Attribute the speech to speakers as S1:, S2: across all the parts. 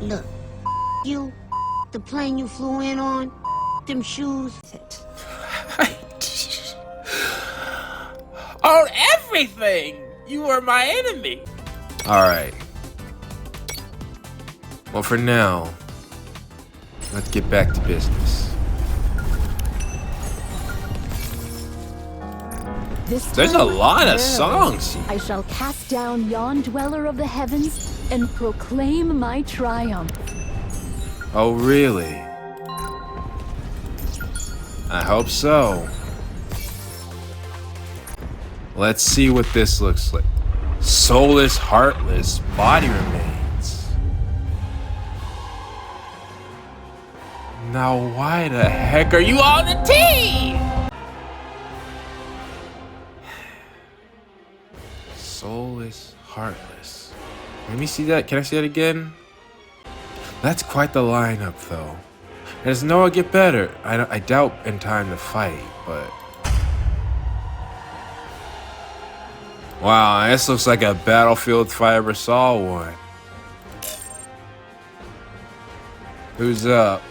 S1: Look, you, the plane you flew in on, them shoes.
S2: On everything! You are my enemy! Alright. Well, for now, let's get back to business. There's a lot of songs here.
S3: I shall cast down yon dweller of the heavens and proclaim my triumph.
S2: Oh, really? I hope so. Let's see what this looks like. Soulless, heartless, body remains. Now, why the heck are you on the team? Soulless, heartless. Let me see that. Can I see that again? That's quite the lineup, though. And does Noah get better? I doubt in time to fight, but... Wow, this looks like a battlefield if I ever saw one. Who's up?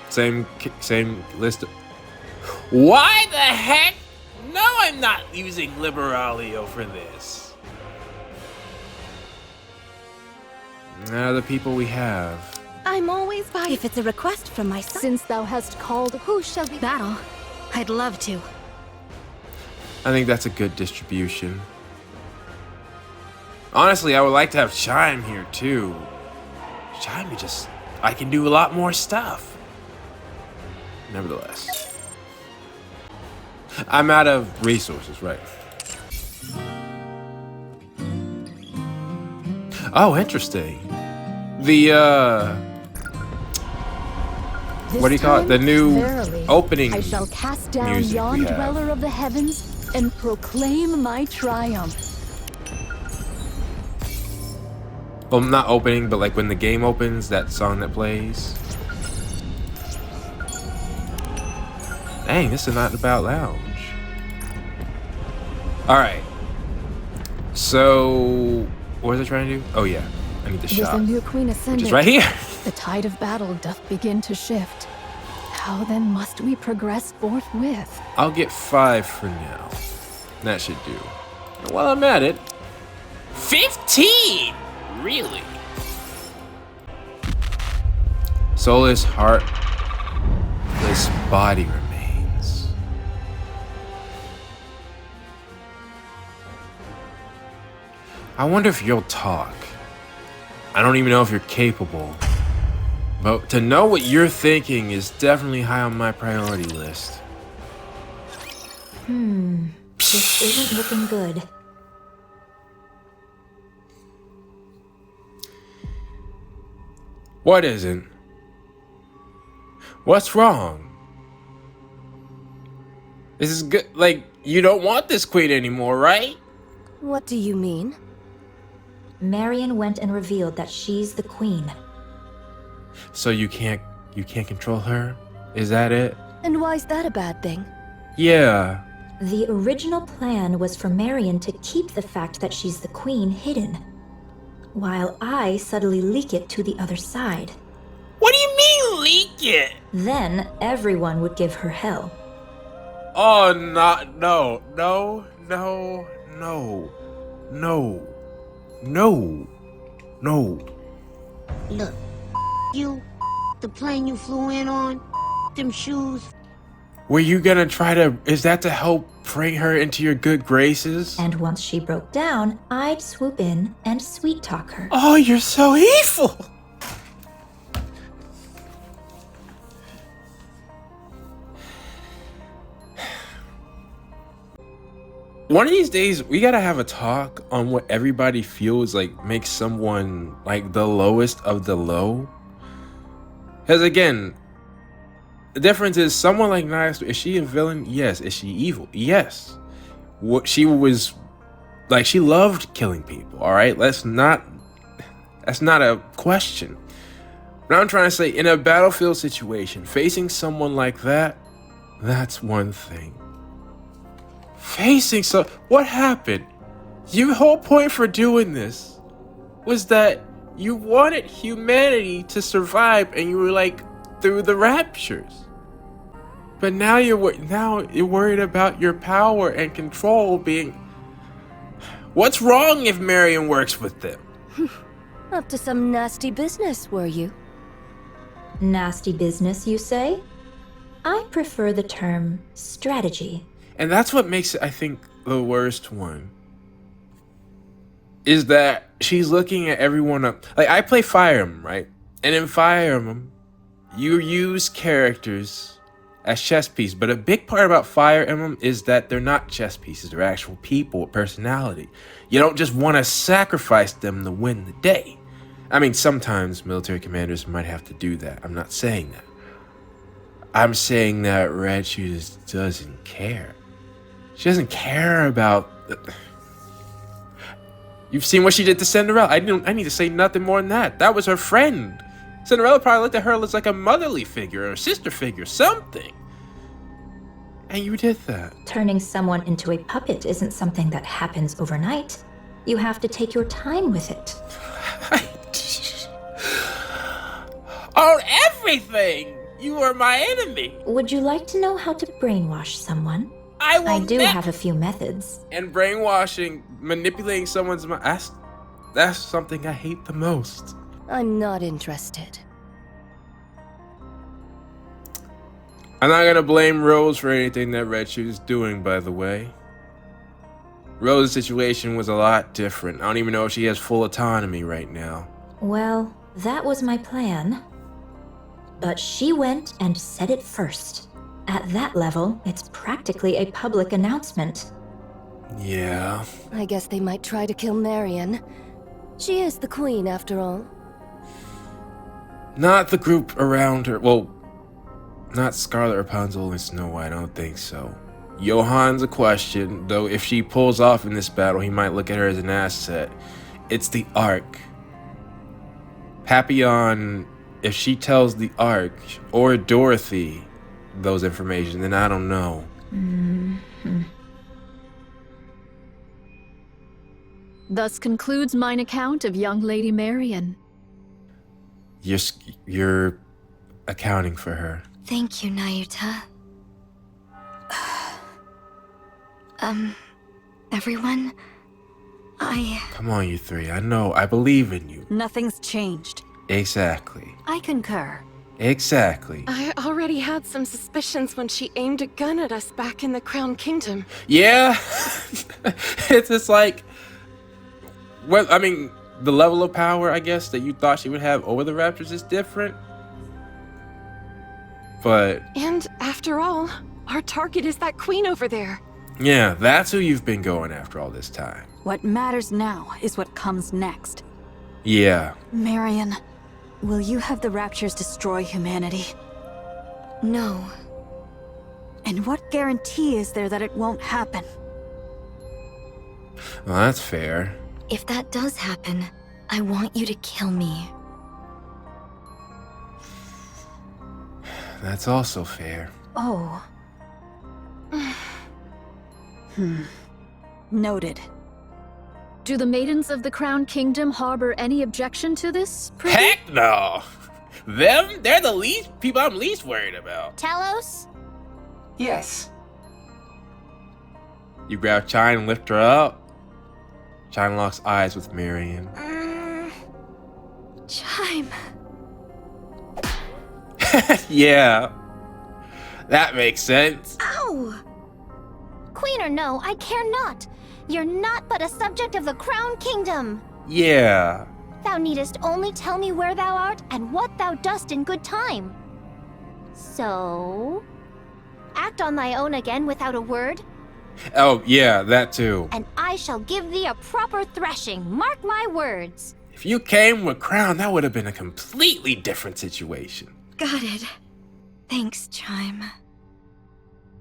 S2: Same list of... Why the heck? No, I'm not using Liberalio for this. Now the people we have.
S4: I'm always by. If it's a request from my son.
S3: Since thou hast called, who shall be
S4: Battle. I'd love to.
S2: I think that's a good distribution. Honestly, I would like to have Chime here too. Chime, I can do a lot more stuff. Nevertheless. I'm out of resources, right? Oh, interesting. The what do you call it? The new opening
S3: I shall cast down
S2: music
S3: yon
S2: we have.
S3: dweller of the heavens and proclaim my triumph.
S2: Well, not opening, but like when the game opens, that song that plays. Dang, this is not about lounge. Alright. So, what was I trying to do? Oh yeah, I need the
S3: There's
S2: shop.
S3: a new queen
S2: Which
S3: ascended.
S2: is right here.
S3: The tide of battle doth begin to shift. How then must we progress forthwith?
S2: I'll get 5 for now. That should do. And while I'm at it, 15! Really? Soulless, heartless body remains. I wonder if you'll talk. I don't even know if you're capable. But to know what you're thinking is definitely high on my priority list.
S5: This isn't looking good.
S2: What isn't? What's wrong? This is good. Like, you don't want this queen anymore, right?
S4: What do you mean?
S5: Marion went and revealed that she's the queen.
S2: So you can't control her? Is that it?
S4: And why's that a bad thing?
S2: Yeah.
S5: The original plan was for Marion to keep the fact that she's the queen hidden, while I subtly leak it to the other side.
S2: What do you mean leak it?
S5: Then everyone would give her hell.
S2: Oh, no.
S1: Look, you, the plane you flew in on, them shoes.
S2: Were you gonna try to, is that to help bring her into your good graces?
S5: And once she broke down, I'd swoop in and sweet talk her.
S2: Oh, you're so evil! One of these days, we gotta have a talk on what everybody feels like makes someone like the lowest of the low. Because again, the difference is someone like Nayutas, is she a villain? Yes. Is she evil? Yes. What she was like, she loved killing people. All right, that's not a question. But I'm trying to say, in a battlefield situation, facing someone like that, that's one thing. Facing what happened? Your whole point for doing this was that You wanted humanity to survive, and you were like, through the raptures. But now you're worried about your power and control being... What's wrong if Marion works with them?
S4: Up to some nasty business, were you?
S5: Nasty business, you say? I prefer the term strategy.
S2: And that's what makes it, I think, the worst one. Is that she's looking at everyone up. Like, I play Fire Emblem, right? And in Fire Emblem, you use characters as chess pieces. But a big part about Fire Emblem is that they're not chess pieces. They're actual people with personality. You don't just want to sacrifice them to win the day. I mean, sometimes military commanders might have to do that. I'm not saying that. I'm saying that Red Shoes doesn't care. She doesn't care about... You've seen what she did to Cinderella. I need to say nothing more than that. That was her friend. Cinderella probably looked at her as like a motherly figure or a sister figure, something. And you did that.
S5: Turning someone into a puppet isn't something that happens overnight. You have to take your time with it.
S2: On everything! You are my enemy!
S5: Would you like to know how to brainwash someone? I do have a few methods.
S2: And brainwashing, manipulating someone's mind, that's something I hate the most.
S4: I'm not interested.
S2: I'm not gonna blame Rose for anything that Red Shoes is doing, by the way. Rose's situation was a lot different. I don't even know if she has full autonomy right now.
S5: Well, that was my plan. But she went and said it first. At that level, it's practically a public announcement.
S2: Yeah.
S4: I guess they might try to kill Marion. She is the queen, after all.
S2: Not the group around her. Well, not Scarlet, Rapunzel, and Snow White. I don't think so. Johan's a question, though if she pulls off in this battle, he might look at her as an asset. It's the Ark. Papillon, if she tells the Ark, or Dorothy, those information, then I don't know.
S3: Thus concludes mine account of young Lady Marion.
S2: You're accounting for her.
S4: Thank you, Nayuta. Everyone?
S2: Come on, you three. I know. I believe in you.
S6: Nothing's changed.
S2: Exactly.
S6: I concur.
S2: Exactly.
S7: I already had some suspicions when she aimed a gun at us back in the Crown Kingdom.
S2: Yeah. It's just like... Well, I mean, the level of power, I guess, that you thought she would have over the Raptors is different. But...
S7: And after all, our target is that queen over there.
S2: yeah, that's who you've been going after all this time.
S6: What matters now is what comes next.
S2: Yeah.
S6: Marion, will you have the Raptures destroy humanity?
S4: No.
S6: And what guarantee is there that it won't happen?
S2: Well, that's fair.
S4: If that does happen, I want you to kill me.
S2: That's also fair.
S6: Oh. Noted.
S3: Do the maidens of the Crown Kingdom harbor any objection to this, Privy?
S2: Heck no! They're the least people I'm least worried about.
S1: Talos?
S8: Yes.
S2: You grab Chine and lift her up. Chine locks eyes with Marion.
S4: Chime.
S2: Yeah. That makes sense.
S1: Ow! Queen or no, I care not. You're not but a subject of the Crown Kingdom.
S2: Yeah.
S1: Thou needest only tell me where thou art and what thou dost in good time. So... act on thy own again without a word,
S2: Oh, yeah, that too.
S1: and I shall give thee a proper threshing, mark my words.
S2: If you came with Crown, that would have been a completely different situation.
S4: Got it. Thanks, Chime.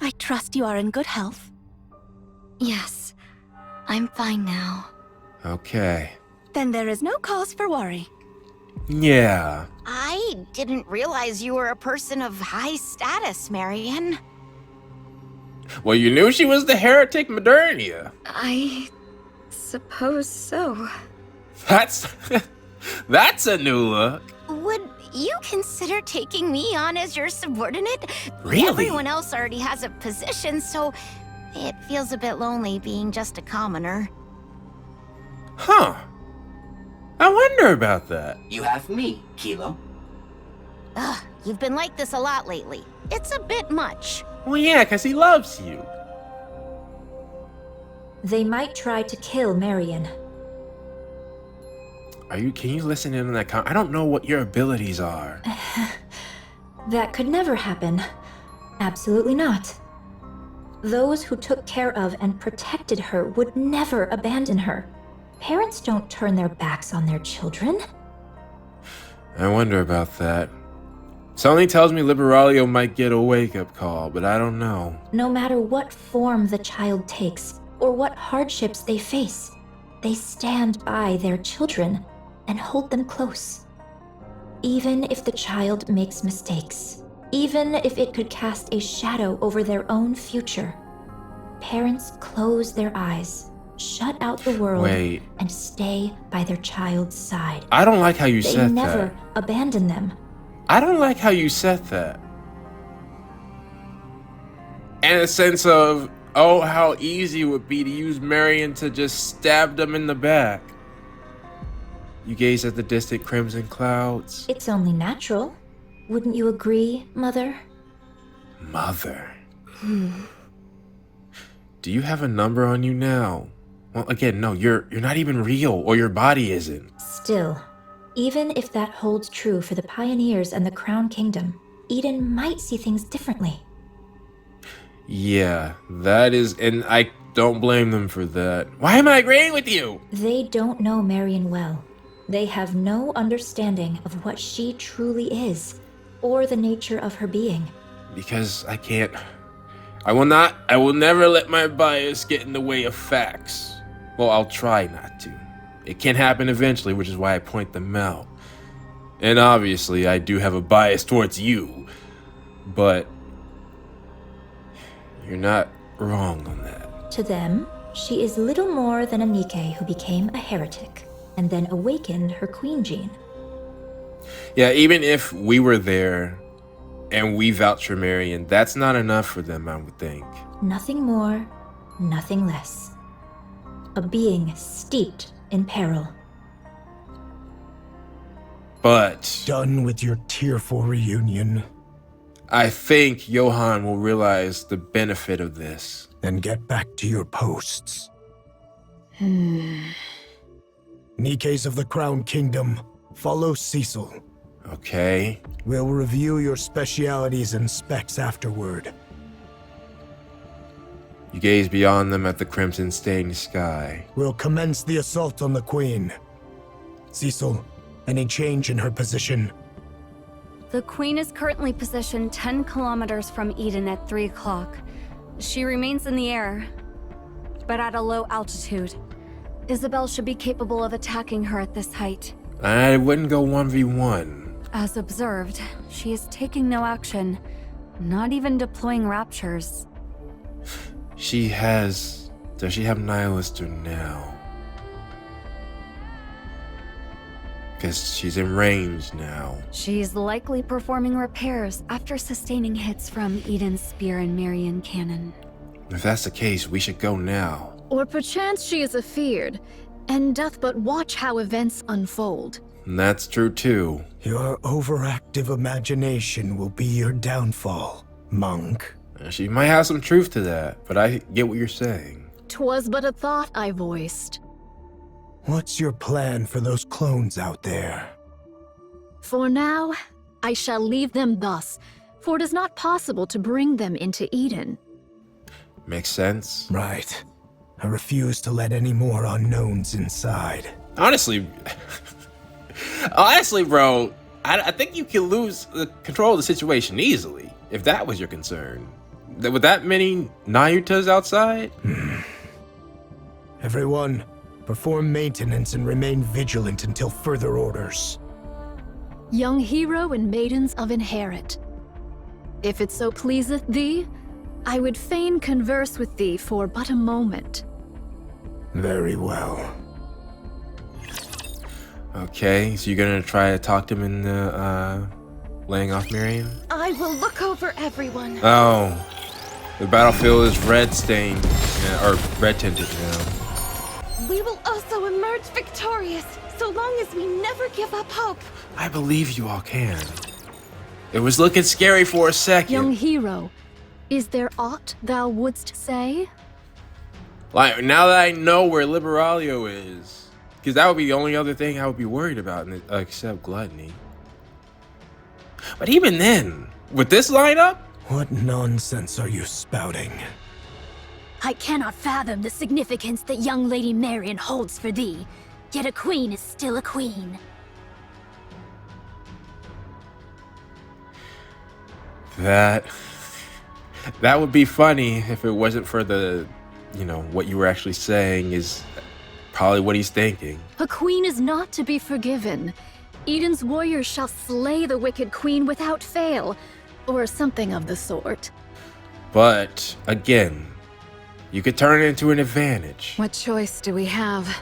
S6: I trust you are in good health.
S4: Yes. I'm fine now.
S2: Okay.
S6: Then there is no cause for worry.
S2: Yeah.
S1: I didn't realize you were a person of high status, Marion.
S2: Well, you knew she was the heretic Modernia.
S4: I suppose so.
S2: That's That's a new look.
S8: Would you consider taking me on as your subordinate?
S2: Really?
S8: Everyone else already has a position, so it feels a bit lonely being just a commoner.
S2: Huh. I wonder about that.
S9: You have me, Kilo.
S8: Ugh, you've been like this a lot lately. It's a bit much.
S2: Well, yeah, because he loves you.
S5: They might try to kill Marion.
S2: Can you listen in on that I don't know what your abilities are.
S5: That could never happen. Absolutely not. Those who took care of and protected her would never abandon her. Parents don't turn their backs on their children.
S2: I wonder about that. Something tells me Liberalia might get a wake-up call, but I don't know.
S5: No matter what form the child takes, or what hardships they face, they stand by their children and hold them close. Even if the child makes mistakes, even if it could cast a shadow over their own future, parents close their eyes, shut out the world, and stay by their child's side.
S2: I don't like how you said that.
S5: They never abandon them.
S2: I don't like how you said that. And a sense of, oh, how easy it would be to use Marion to just stab them in the back. You gaze at the distant crimson clouds.
S5: It's only natural. Wouldn't you agree, Mother?
S2: Mother. Do you have a number on you now? Well, again, no, you're not even real, or your body isn't.
S5: Still, even if that holds true for the Pioneers and the Crown Kingdom, Eden might see things differently.
S2: Yeah, that is, and I don't blame them for that. Why am I agreeing with you?
S5: They don't know Marion well. They have no understanding of what she truly is, or the nature of her being.
S2: Because I will never let my bias get in the way of facts. Well, I'll try not to. It can happen eventually, which is why I point them out. And obviously, I do have a bias towards you, but you're not wrong on that.
S5: To them, she is little more than a Nikke who became a heretic, and then awakened her queen gene.
S2: Yeah, even if we were there and we vouch for Marion, that's not enough for them, I would think.
S5: Nothing more, nothing less. A being steeped in peril.
S2: But
S10: done with your tearful reunion.
S2: I think Johann will realize the benefit of this.
S10: Then get back to your posts. Nikkes of the Crown Kingdom, follow Cecil.
S2: Okay.
S10: We'll review your specialities and specs afterward.
S2: You gaze beyond them at the crimson-stained sky.
S10: We'll commence the assault on the Queen. Cecil, any change in her position?
S6: The Queen is currently positioned 10 kilometers from Eden at 3 o'clock. She remains in the air, but at a low altitude. Isabel should be capable of attacking her at this height.
S2: I wouldn't go 1v1.
S6: As observed, she is taking no action, not even deploying raptures.
S2: Does she have Nihilister now? Because she's in range now.
S6: She's likely performing repairs after sustaining hits from Eden's spear and Marion cannon.
S2: If that's the case, we should go now.
S3: Or perchance she is afeared, and doth but watch how events unfold.
S2: And that's true too.
S10: Your overactive imagination will be your downfall, monk.
S2: She might have some truth to that, but I get what you're saying.
S3: 'Twas but a thought I voiced.
S10: What's your plan for those clones out there?
S3: For now, I shall leave them thus, for it is not possible to bring them into Eden.
S2: Makes sense.
S10: Right. I refuse to let any more unknowns inside.
S2: Honestly, bro, I think you can lose the control of the situation easily, if that was your concern. With that many Nayutas outside?
S10: Everyone, perform maintenance and remain vigilant until further orders.
S3: Young hero and maidens of Inherit. If it so pleaseth thee, I would fain converse with thee for but a moment.
S10: Very well.
S2: Okay, so you're gonna try to talk them into laying off Marion?
S7: I will look over everyone.
S2: Oh, the battlefield is red stained, or red tinted now.
S7: We will also emerge victorious, so long as we never give up hope.
S2: I believe you all can. It was looking scary for a second.
S3: Young hero, is there aught thou wouldst say?
S2: Like, now that I know where Liberalio is, because that would be the only other thing I would be worried about, except gluttony. But even then, with this lineup,
S10: What nonsense are you spouting?
S9: I cannot fathom the significance that young Lady Marion holds for thee. Yet a queen is still a queen.
S2: that would be funny if it wasn't for the, what you were actually saying is probably what he's thinking.
S3: A queen is not to be forgiven. Eden's warriors shall slay the wicked queen without fail, or something of the sort.
S2: But again, you could turn it into an advantage.
S6: What choice do we have?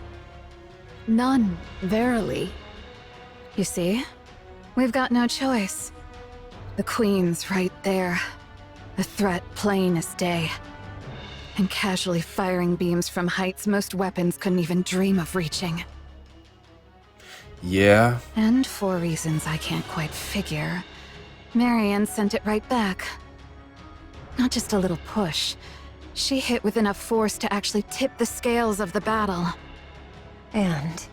S3: None, verily.
S6: You see? We've got no choice. The Queen's right there. A threat plain as day. And casually firing beams from heights most weapons couldn't even dream of reaching.
S2: Yeah.
S6: And for reasons I can't quite figure, Marion sent it right back. Not just a little push. She hit with enough force to actually tip the scales of the battle.
S4: And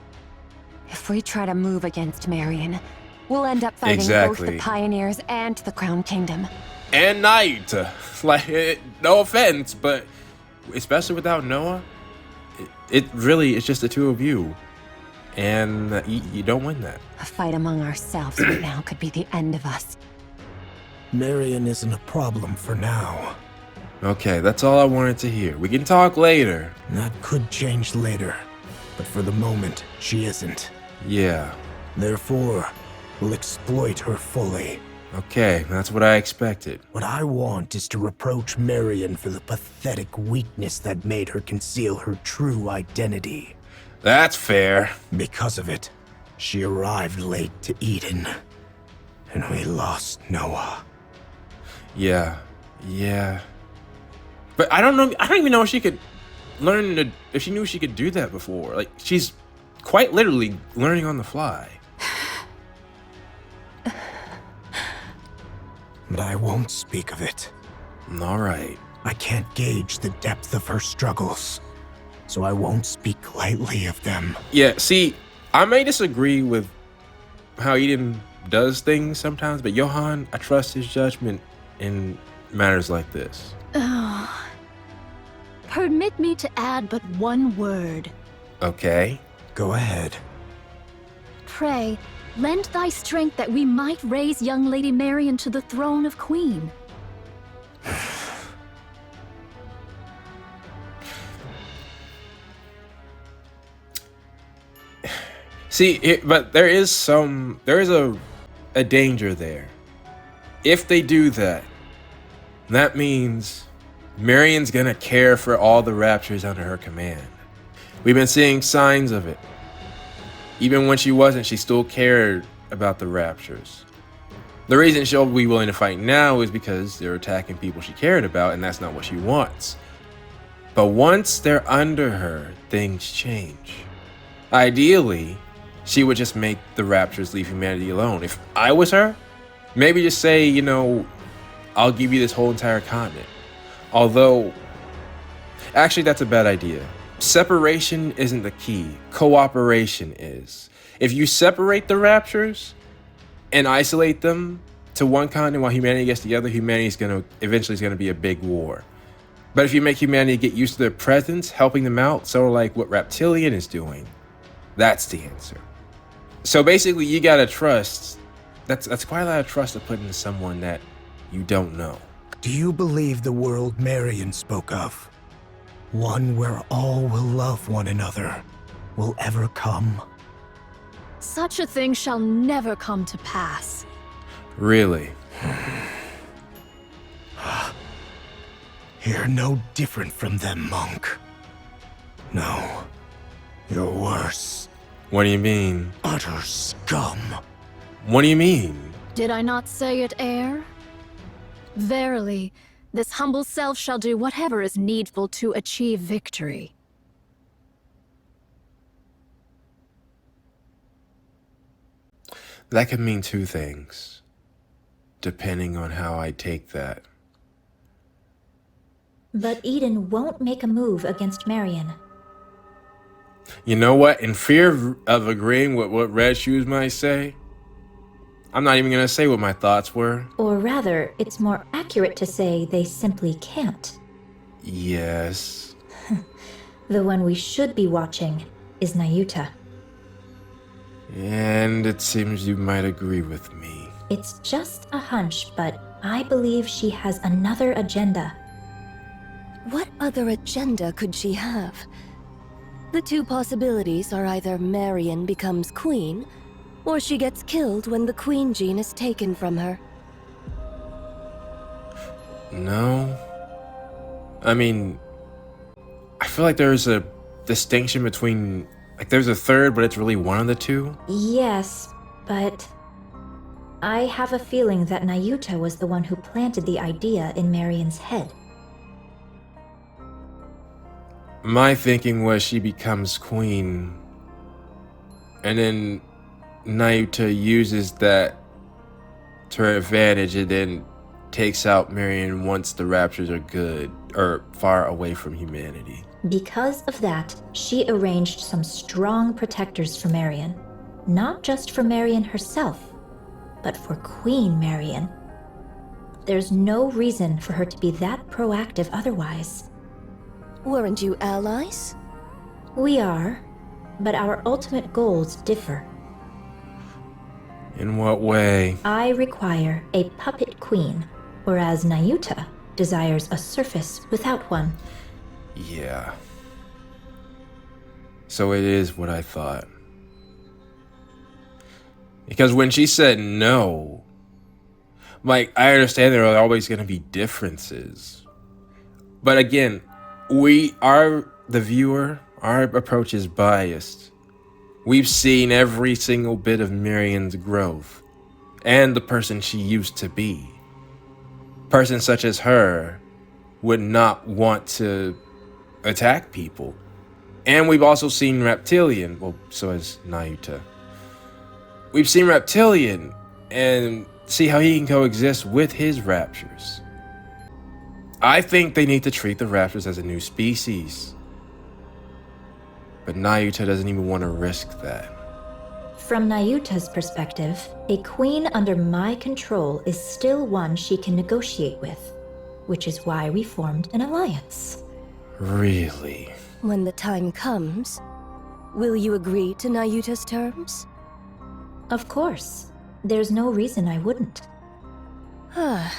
S4: if we try to move against Marion, we'll end up fighting both
S2: Exactly.
S4: the Pioneers and the Crown Kingdom.
S2: And Nayuta. Like, no offense, but especially without Noah, it really is just the two of you. And you don't win that.
S4: A fight among ourselves right now could be the end of us.
S10: Marion isn't a problem for now.
S2: Okay, that's all I wanted to hear. We can talk later.
S10: That could change later. But for the moment, she isn't.
S2: Yeah.
S10: Therefore, we'll exploit her fully.
S2: Okay, that's what I expected.
S10: What I want is to reproach Marion for the pathetic weakness that made her conceal her true identity.
S2: That's fair.
S10: Because of it, she arrived late to Eden. And we lost Noah.
S2: Yeah. But I don't know. I don't even know if she could if she knew she could do that before. Like, she's quite literally learning on the fly.
S10: But I won't speak of it.
S2: All right.
S10: I can't gauge the depth of her struggles, so I won't speak lightly of them.
S2: Yeah, see, I may disagree with how Eden does things sometimes, but Johan, I trust his judgment in matters like this.
S3: Oh. Permit me to add but one word.
S2: Okay.
S10: Go ahead.
S3: Pray, lend thy strength that we might raise young Lady Marion to the throne of Queen.
S2: See, but there is a danger there. If they do that, that means Marion's gonna care for all the raptures under her command. We've been seeing signs of it. Even when she wasn't, she still cared about the raptures. The reason she'll be willing to fight now is because they're attacking people she cared about, and that's not what she wants. But once they're under her, things change. Ideally, she would just make the raptors leave humanity alone. If I was her, maybe just say, I'll give you this whole entire continent. Although, actually, that's a bad idea. Separation isn't the key. Cooperation is. If you separate the raptures and isolate them to one continent while humanity gets together, humanity's eventually is gonna be a big war. But if you make humanity get used to their presence, helping them out, sort of like what Reptilian is doing, that's the answer. So basically, you gotta trust. That's quite a lot of trust to put into someone that you don't know.
S10: Do you believe the world Marion spoke of? One where all will love one another will ever come?
S3: Such a thing shall never come to pass.
S2: Really?
S10: You're no different from them, monk. No, you're worse.
S2: What do you mean?
S10: Utter scum.
S2: What do you mean?
S3: Did I not say it, heir? Verily, this humble self shall do whatever is needful to achieve victory.
S2: That could mean two things, depending on how I take that.
S5: But Eden won't make a move against Marion.
S2: You know what? In fear of agreeing with what Red Shoes might say, I'm not even going to say what my thoughts were.
S5: Or rather, it's more accurate to say they simply can't.
S2: Yes.
S5: The one we should be watching is Nayuta.
S2: And it seems you might agree with me.
S5: It's just a hunch, but I believe she has another agenda.
S11: What other agenda could she have? The two possibilities are either Marion becomes queen, or she gets killed when the queen gene is taken from her.
S2: No. I mean, I feel like there's a distinction between, like there's a third, but it's really one of the two.
S5: Yes, but I have a feeling that Nayuta was the one who planted the idea in Marion's head.
S2: My thinking was she becomes queen, and then Nayuta uses that to her advantage and then takes out Marion once the raptures are good, or far away from humanity.
S5: Because of that, she arranged some strong protectors for Marion. Not just for Marion herself, but for Queen Marion. There's no reason for her to be that proactive otherwise.
S11: Weren't you allies?
S5: We are, but our ultimate goals differ.
S2: In what way?
S5: I require a puppet queen, whereas Nayuta desires a surface without one.
S2: Yeah. So it is what I thought. Because when she said no, like, I understand there are always going to be differences. But again, the viewer, our approach is biased. We've seen every single bit of Marion's growth and the person she used to be. Persons such as her would not want to attack people. And we've also seen Reptilian, well, so has Nayuta. We've seen Reptilian and see how he can coexist with his raptures. I think they need to treat the raptors as a new species. But Nayuta doesn't even want to risk that.
S5: From Nayuta's perspective, a queen under my control is still one she can negotiate with, which is why we formed an alliance.
S2: Really?
S11: When the time comes, will you agree to Nayuta's terms?
S5: Of course. There's no reason I wouldn't.
S11: That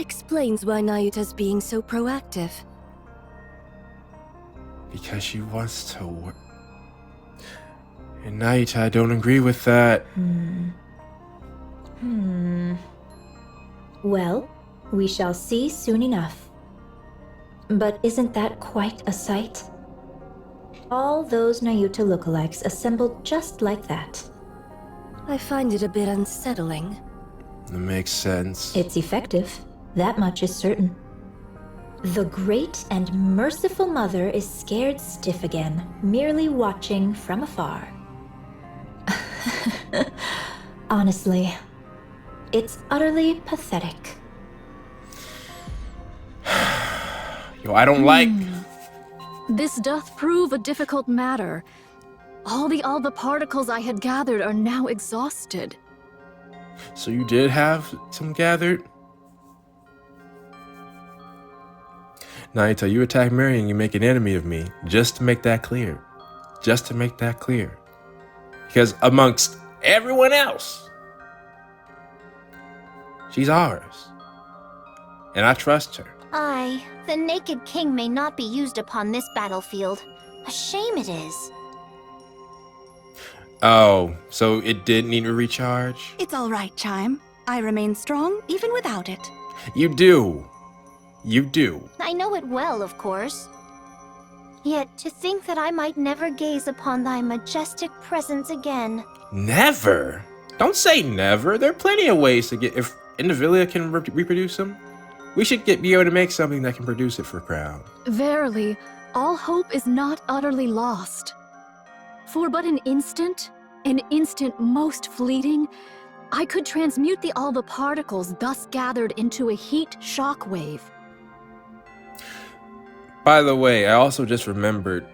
S11: explains why Nayuta's being so proactive.
S2: Because she wants to work. And Nayuta, I don't agree with that.
S5: Well, we shall see soon enough. But isn't that quite a sight? All those Nayuta lookalikes assembled just like that.
S11: I find it a bit unsettling.
S2: It makes sense.
S5: It's effective. That much is certain. The great and merciful mother is scared stiff again, merely watching from afar. Honestly, it's utterly pathetic.
S2: Yo, I don't like...
S3: This doth prove a difficult matter. All the alpha particles I had gathered are now exhausted.
S2: So you did have some gathered? Nayuta, you attack Marion, you make an enemy of me. Just to make that clear. Just to make that clear. Because amongst everyone else, she's ours. And I trust her.
S8: Aye, the Naked King may not be used upon this battlefield. A shame it is.
S2: Oh, so it did need to recharge?
S7: It's all right, Chime. I remain strong even without it.
S2: You do. You do.
S8: I know it well, of course. Yet to think that I might never gaze upon thy majestic presence again.
S2: Never? Don't say never. There are plenty of ways to get... If Indivilia can reproduce them, we should be able to make something that can produce it for Crown.
S3: Verily, all hope is not utterly lost. For but an instant most fleeting, I could transmute the alba particles thus gathered into a heat shockwave.
S2: By the way, I also just remembered,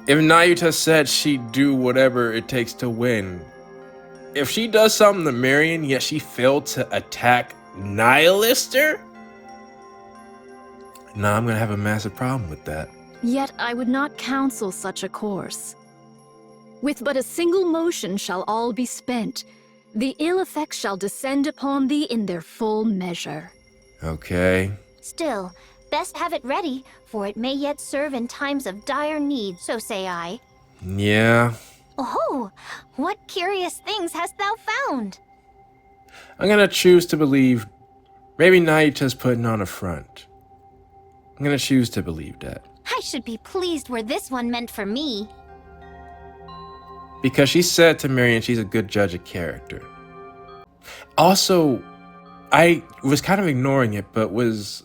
S2: if Nayutas said she'd do whatever it takes to win, if she does something to Marion, yet she failed to attack Nihilister? Nah, I'm gonna have a massive problem with that.
S3: Yet I would not counsel such a course. With but a single motion shall all be spent. The ill effects shall descend upon thee in their full measure.
S2: Okay.
S8: Still, best have it ready, for it may yet serve in times of dire need, so say I.
S2: Yeah.
S8: Oh, what curious things hast thou found?
S2: I'm gonna choose to believe maybe Nayuta's putting on a front. I'm gonna choose to believe that.
S8: I should be pleased were this one meant for me.
S2: Because she said to Marion she's a good judge of character. Also, I was kind of ignoring it, but was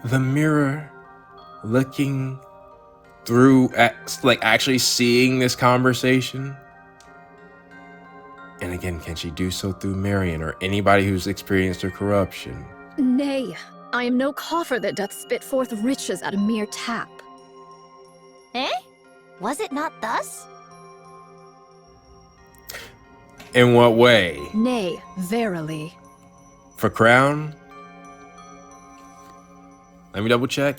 S2: the mirror looking through, like actually seeing this conversation? And again, can she do so through Marion or anybody who's experienced her corruption?
S3: Nay, I am no coffer that doth spit forth riches at a mere tap.
S8: Eh? Was it not thus?
S2: In what way?
S3: Nay, verily.
S2: For Crown? Let me double check.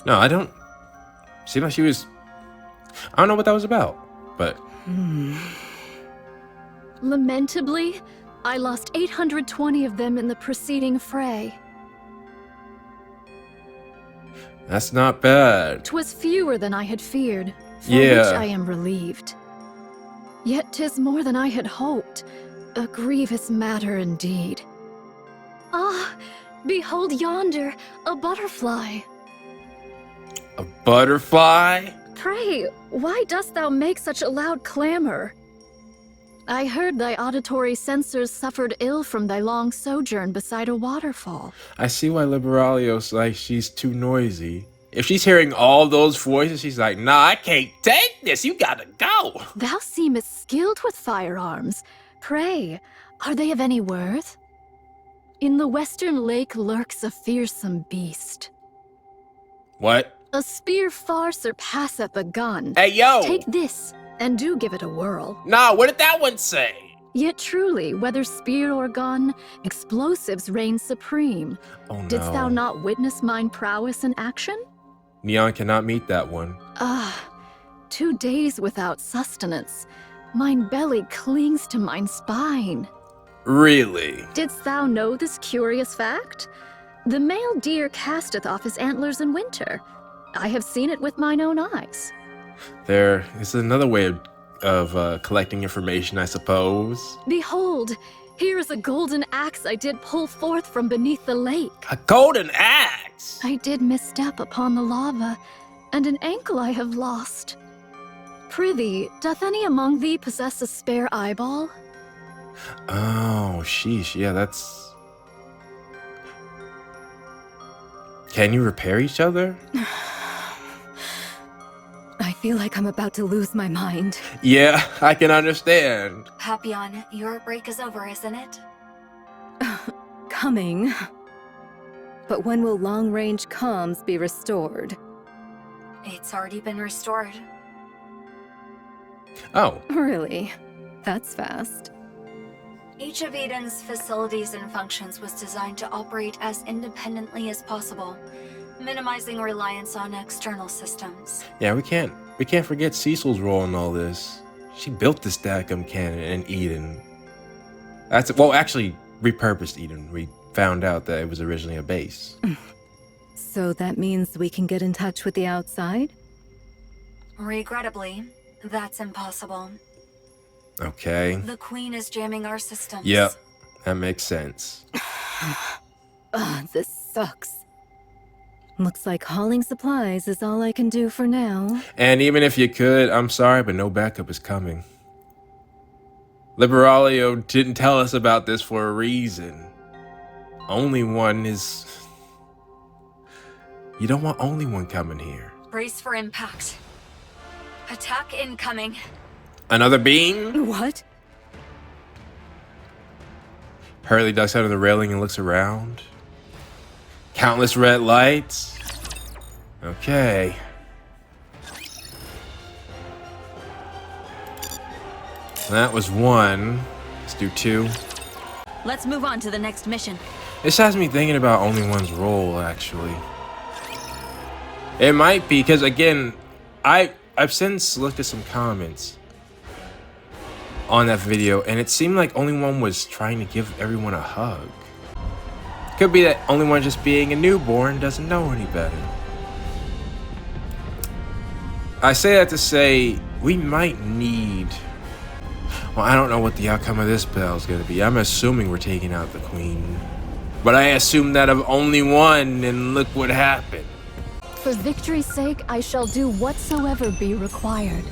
S2: No, I don't. Seemed like she was... I don't know what that was about, but...
S3: Lamentably, I lost 820 of them in the preceding fray.
S2: That's not bad.
S3: 'Twas fewer than I had feared, for
S2: Yeah.
S3: which I am relieved. Yet 'tis more than I had hoped. A grievous matter indeed. Ah, behold yonder, a butterfly.
S2: A butterfly?
S3: Pray, why dost thou make such a loud clamor? I heard thy auditory sensors suffered ill from thy long sojourn beside a waterfall.
S2: I see why Liberalio's like she's too noisy. If she's hearing all those voices, she's like, nah, I can't take this. You gotta go.
S3: Thou seemest skilled with firearms. Pray, are they of any worth? In the western lake lurks a fearsome beast.
S2: What?
S3: A spear far surpasseth a gun.
S2: Hey, yo!
S3: Take this, and do give it a whirl.
S2: Nah, what did that one say?
S3: Yet truly, whether spear or gun, explosives reign supreme.
S2: Oh no.
S3: Didst thou not witness mine prowess in action?
S2: Neon cannot meet that one.
S3: 2 days without sustenance. Mine belly clings to mine spine.
S2: Really?
S3: Didst thou know this curious fact? The male deer casteth off his antlers in winter. I have seen it with mine own eyes.
S2: There is another way of collecting information, I suppose.
S3: Behold, here is a golden axe I did pull forth from beneath the lake.
S2: A golden axe?
S3: I did misstep upon the lava, and an ankle I have lost. Prithee, doth any among thee possess a spare eyeball?
S2: Oh, sheesh. Yeah, that's... Can you repair each other?
S11: I feel like I'm about to lose my mind.
S2: Yeah, I can understand.
S6: Papillon, your break is over, isn't it?
S11: Coming. But when will long-range comms be restored?
S6: It's already been restored.
S2: Oh.
S11: Really? That's fast.
S6: Each of Eden's facilities and functions was designed to operate as independently as possible, minimizing reliance on external systems.
S2: Yeah, we can't forget Cecil's role in all this. She built the Stackham cannon in Eden. Well, actually, repurposed Eden. We found out that it was originally a base.
S11: So that means we can get in touch with the outside?
S6: Regrettably, that's impossible.
S2: Okay.
S6: The Queen is jamming our systems.
S2: Yep, that makes sense.
S11: Ugh, this sucks. Looks like hauling supplies is all I can do for now.
S2: And even if you could, I'm sorry, but no backup is coming. Liberalio didn't tell us about this for a reason. Only one is... You don't want only one coming here.
S6: Brace for impact. Attack incoming.
S2: Another beam?
S11: What?
S2: Hurley ducks under the railing and looks around. Countless red lights. Okay. That was one. Let's do two.
S9: Let's move on to the next mission.
S2: This has me thinking about only one's role, actually. It might be, because again, I've since looked at some comments on that video, and it seemed like only one was trying to give everyone a hug. Could be that only one just being a newborn doesn't know any better. I say that to say we might need... Well, I don't know what the outcome of this battle is going to be. I'm assuming we're taking out the queen. But I assume that of only one, and look what happened.
S3: For victory's sake, I shall do whatsoever be required.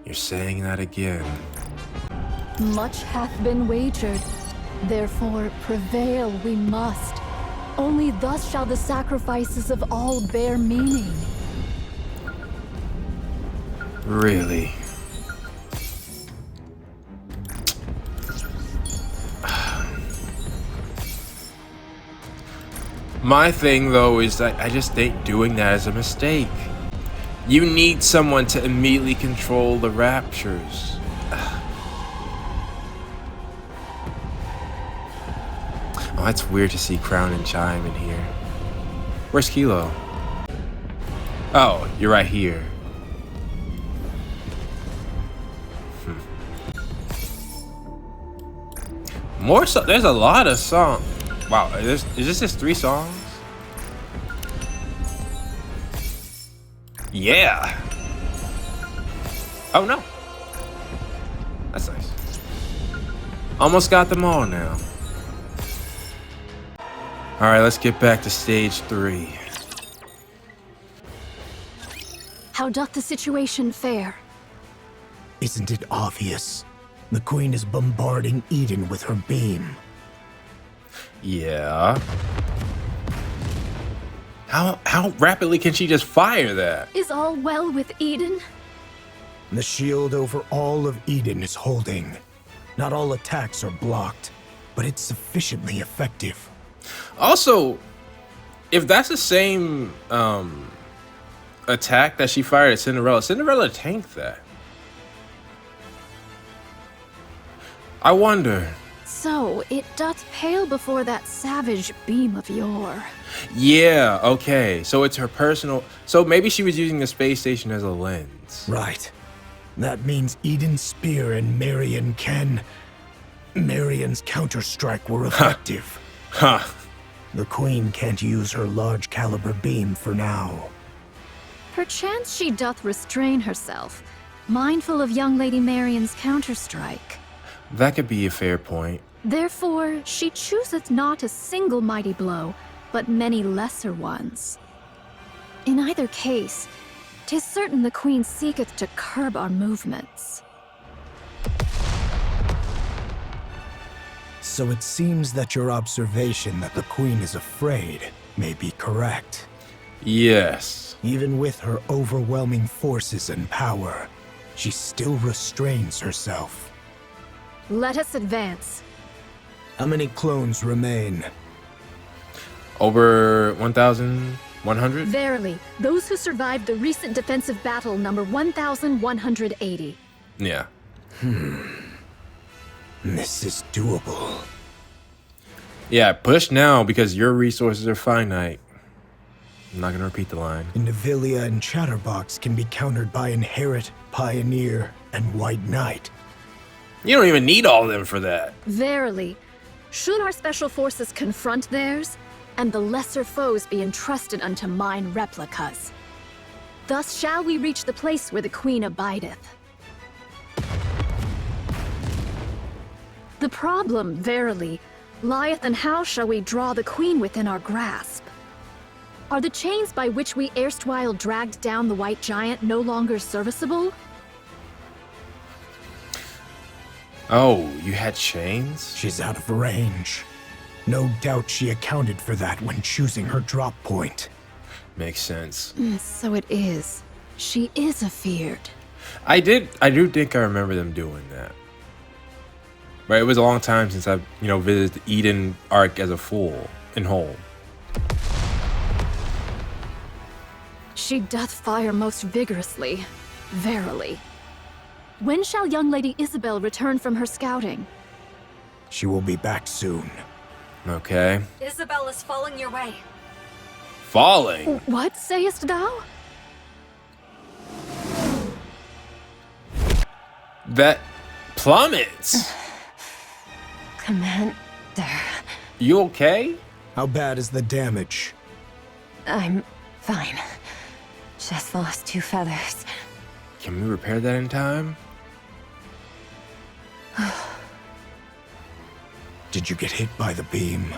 S2: You're saying that again.
S3: Much hath been wagered. Therefore, prevail we must. Only thus shall the sacrifices of all bear meaning.
S2: Really? My thing, though, is that I just think doing that is a mistake. You need someone to immediately control the raptures. Oh, that's weird to see Crown and Chime in here. Where's Kilo? Oh, you're right here. More so, there's a lot of songs. Wow, is this just 3 songs? Yeah. Oh no. That's nice. Almost got them all now. Alright, let's get back to stage 3.
S3: How doth the situation fare?
S10: Isn't it obvious? The Queen is bombarding Eden with her beam.
S2: Yeah. How rapidly can she just fire that?
S3: Is all well with Eden?
S10: The shield over all of Eden is holding. Not all attacks are blocked, but it's sufficiently effective.
S2: Also, if that's the same attack that she fired at Cinderella tanked that. I wonder.
S3: So, it doth pale before that savage beam of yore.
S2: Yeah, okay. So it's her personal... So maybe she was using the space station as a lens.
S10: Right. That means Eden's spear and Marion can... Marion's counterstrike were effective.
S2: Huh.
S10: The Queen can't use her large caliber beam for now.
S3: Perchance she doth restrain herself, mindful of young Lady Marion's counterstrike.
S2: That could be a fair point.
S3: Therefore, she chooseth not a single mighty blow, but many lesser ones. In either case, 'tis certain the Queen seeketh to curb our movements.
S10: So it seems that your observation that the Queen is afraid may be correct.
S2: Yes.
S10: Even with her overwhelming forces and power, she still restrains herself.
S3: Let us advance.
S10: How many clones remain?
S2: Over 1,100?
S3: Verily, those who survived the recent defensive battle number 1,180.
S2: Yeah.
S10: This is doable.
S2: Yeah, push now because your resources are finite. I'm not gonna repeat the line.
S10: Indivilia and Chatterbox can be countered by Inherit, Pioneer, and White Knight.
S2: You don't even need all of them for that.
S3: Verily, should our special forces confront theirs, and the lesser foes be entrusted unto mine replicas. Thus shall we reach the place where the Queen abideth. The problem, verily, lieth in how shall we draw the Queen within our grasp. Are the chains by which we erstwhile dragged down the White Giant no longer serviceable?
S2: Oh, you had chains?
S10: She's out of range. No doubt she accounted for that when choosing her drop point.
S2: Makes sense.
S3: So it is. She is afeared.
S2: I do think I remember them doing that. But it was a long time since I've, visited the Eden Arc as a full and whole.
S3: She doth fire most vigorously, verily. When shall young Lady Isabel return from her scouting?
S10: She will be back soon.
S2: Okay.
S6: Isabel is falling your way.
S2: Falling?
S3: What sayest thou?
S2: That plummets.
S4: Commander.
S2: You okay?
S10: How bad is the damage?
S4: I'm fine. Just lost 2 feathers.
S2: Can we repair that in time?
S10: Did you get hit by the beam?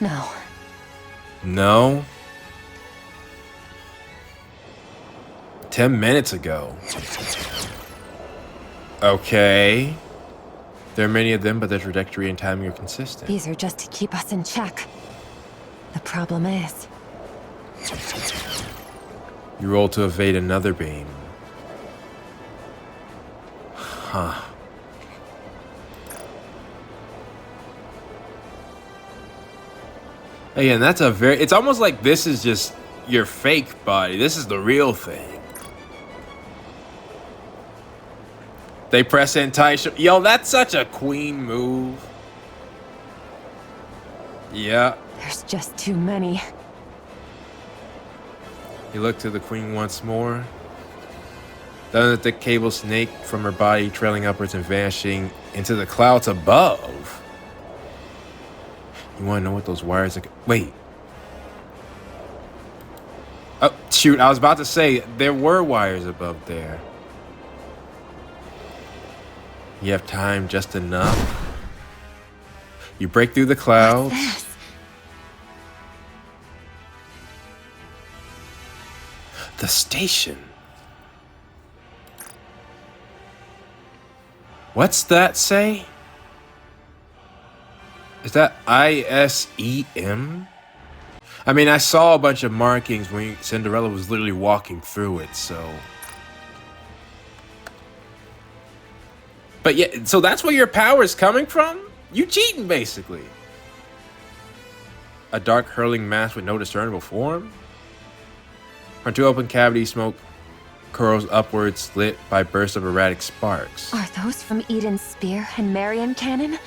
S4: No.
S2: No. 10 minutes ago. Okay. There are many of them, but their trajectory and timing are consistent.
S4: These are just to keep us in check. The problem is...
S2: You roll to evade another beam. Huh. Again, that's a very... It's almost like this is just your fake body. This is the real thing. They press in tight. Yo, that's such a queen move. Yeah.
S4: There's just too many.
S2: You look to the queen once more. Then the thick cable snake from her body, trailing upwards and vanishing into the clouds above. You want to know what those wires are? Wait. Oh, shoot. I was about to say, there were wires above there. You have time just enough. You break through the clouds.
S4: What's this?
S2: The station. What's that say? Is that ISEM? I mean, I saw a bunch of markings when Cinderella was literally walking through it, so... But yeah, so that's where your power is coming from? You cheating, basically. A dark hurling mass with no discernible form? From 2 open cavities, smoke curls upwards, lit by bursts of erratic sparks.
S4: Are those from Eden's spear and Marion cannon?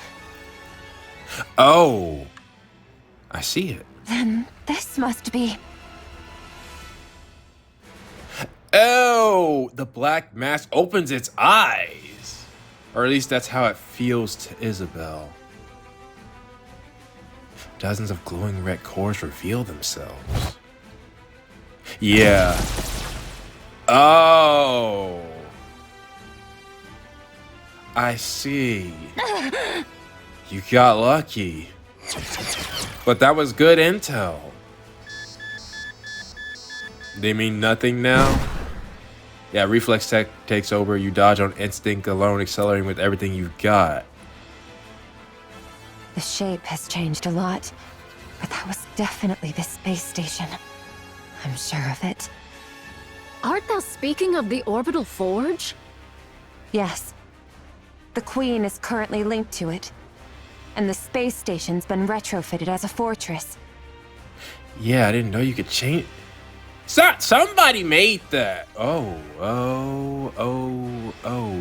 S2: Oh, I see it.
S4: Then this must be...
S2: Oh, the black mask opens its eyes. Or at least that's how it feels to Isabel. Dozens of glowing red cores reveal themselves. Yeah. Oh. I see. You got lucky. But that was good intel. They mean nothing now? Yeah, reflex tech takes over. You dodge on instinct alone, accelerating with everything you've got.
S4: The shape has changed a lot, but that was definitely the space station. I'm sure of it.
S3: Art thou speaking of the orbital forge?
S4: Yes. The Queen is currently linked to it, and the space station's been retrofitted as a fortress.
S2: Yeah, I didn't know you could change. Somebody made that. Oh,